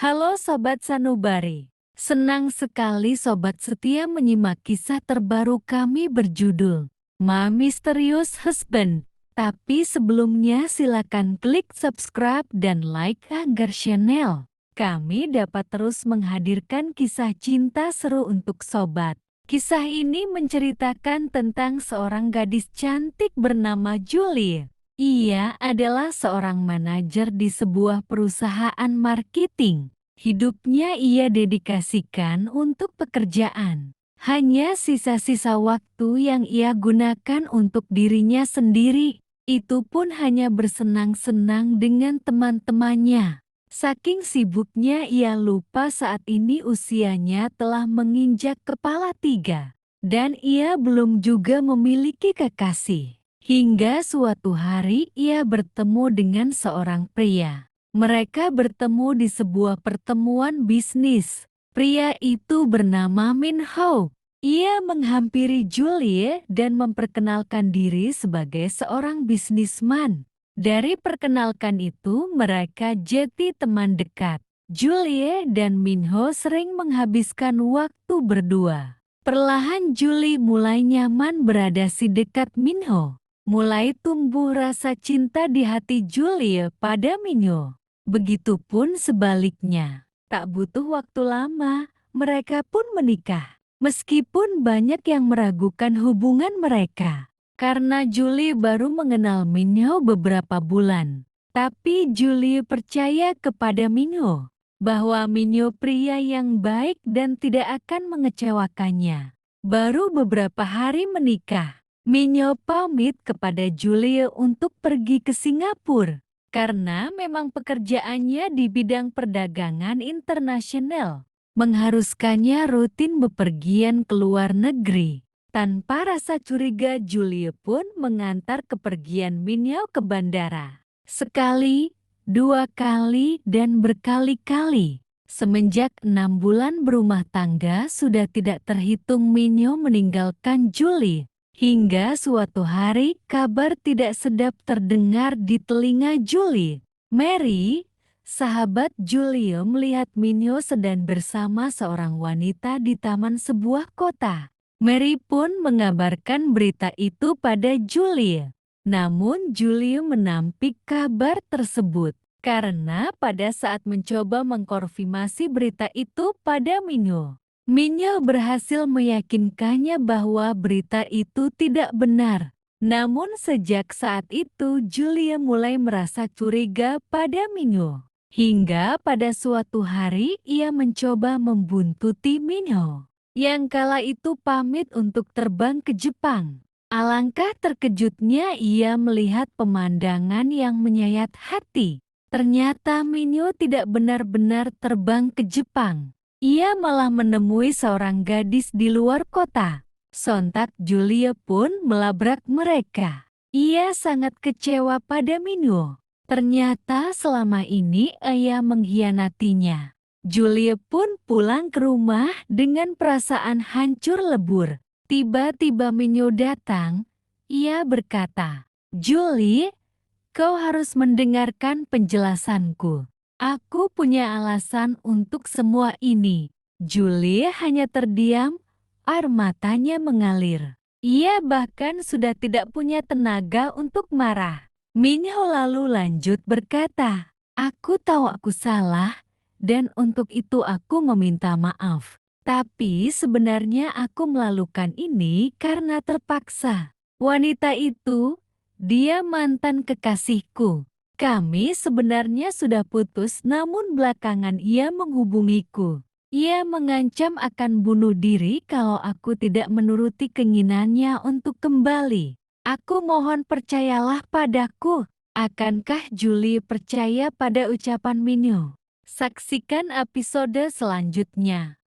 Halo Sobat Sanubari, senang sekali Sobat setia menyimak kisah terbaru kami berjudul My Mysterious Husband. Tapi sebelumnya silakan klik subscribe dan like agar channel kami dapat terus menghadirkan kisah cinta seru untuk Sobat. Kisah ini menceritakan tentang seorang gadis cantik bernama Julie. Ia adalah seorang manajer di sebuah perusahaan marketing. Hidupnya ia dedikasikan untuk pekerjaan. Hanya sisa-sisa waktu yang ia gunakan untuk dirinya sendiri. Itu pun hanya bersenang-senang dengan teman-temannya. Saking sibuknya ia lupa saat ini usianya telah menginjak kepala 3. Dan ia belum juga memiliki kekasih. Hingga suatu hari ia bertemu dengan seorang pria. Mereka bertemu di sebuah pertemuan bisnis. Pria itu bernama Min Ho. Ia menghampiri Julie dan memperkenalkan diri sebagai seorang bisnisman. Dari perkenalkan itu mereka jadi teman dekat. Julie dan Min Ho sering menghabiskan waktu berdua. Perlahan Julie mulai nyaman berada di dekat Min Ho. Mulai tumbuh rasa cinta di hati Julie pada Min Ho. Begitupun sebaliknya. Tak butuh waktu lama, mereka pun menikah. Meskipun banyak yang meragukan hubungan mereka. Karena Julie baru mengenal Min Ho beberapa bulan. Tapi Julie percaya kepada Min Ho. Bahwa Min Ho pria yang baik dan tidak akan mengecewakannya. Baru beberapa hari menikah. Min Ho pamit kepada Julie untuk pergi ke Singapura karena memang pekerjaannya di bidang perdagangan internasional mengharuskannya rutin bepergian ke luar negeri. Tanpa rasa curiga, Julie pun mengantar kepergian Min Ho ke bandara. Sekali, 2 kali, dan berkali-kali. Semenjak 6 bulan berumah tangga sudah tidak terhitung Min Ho meninggalkan Julie. Hingga suatu hari kabar tidak sedap terdengar di telinga Julie. Mary, sahabat Julie, melihat Min Ho sedang bersama seorang wanita di taman sebuah kota. Mary pun mengabarkan berita itu pada Julie. Namun Julie menampik kabar tersebut. Karena pada saat mencoba mengkonfirmasi berita itu pada Min Ho, Min Ho berhasil meyakinkannya bahwa berita itu tidak benar. Namun sejak saat itu Julie mulai merasa curiga pada Min Ho. Hingga pada suatu hari ia mencoba membuntuti Min Ho. Yang kala itu pamit untuk terbang ke Jepang. Alangkah terkejutnya ia melihat pemandangan yang menyayat hati. Ternyata Min Ho tidak benar-benar terbang ke Jepang. Ia malah menemui seorang gadis di luar kota. Sontak Julie pun melabrak mereka. Ia sangat kecewa pada Min Ho. Ternyata selama ini ia mengkhianatinya. Julie pun pulang ke rumah dengan perasaan hancur lebur. Tiba-tiba Min Ho datang. Ia berkata, "Julie, kau harus mendengarkan penjelasanku. Aku punya alasan untuk semua ini." Julie hanya terdiam, air matanya mengalir. Ia bahkan sudah tidak punya tenaga untuk marah. Min Ho lalu lanjut berkata, "Aku tahu aku salah, dan untuk itu aku meminta maaf. Tapi sebenarnya aku melakukan ini karena terpaksa. Wanita itu, dia mantan kekasihku. Kami sebenarnya sudah putus, namun belakangan ia menghubungiku. Ia mengancam akan bunuh diri kalau aku tidak menuruti keinginannya untuk kembali. Aku mohon percayalah padaku." Akankah Julie percaya pada ucapan Min Ho? Saksikan episode selanjutnya.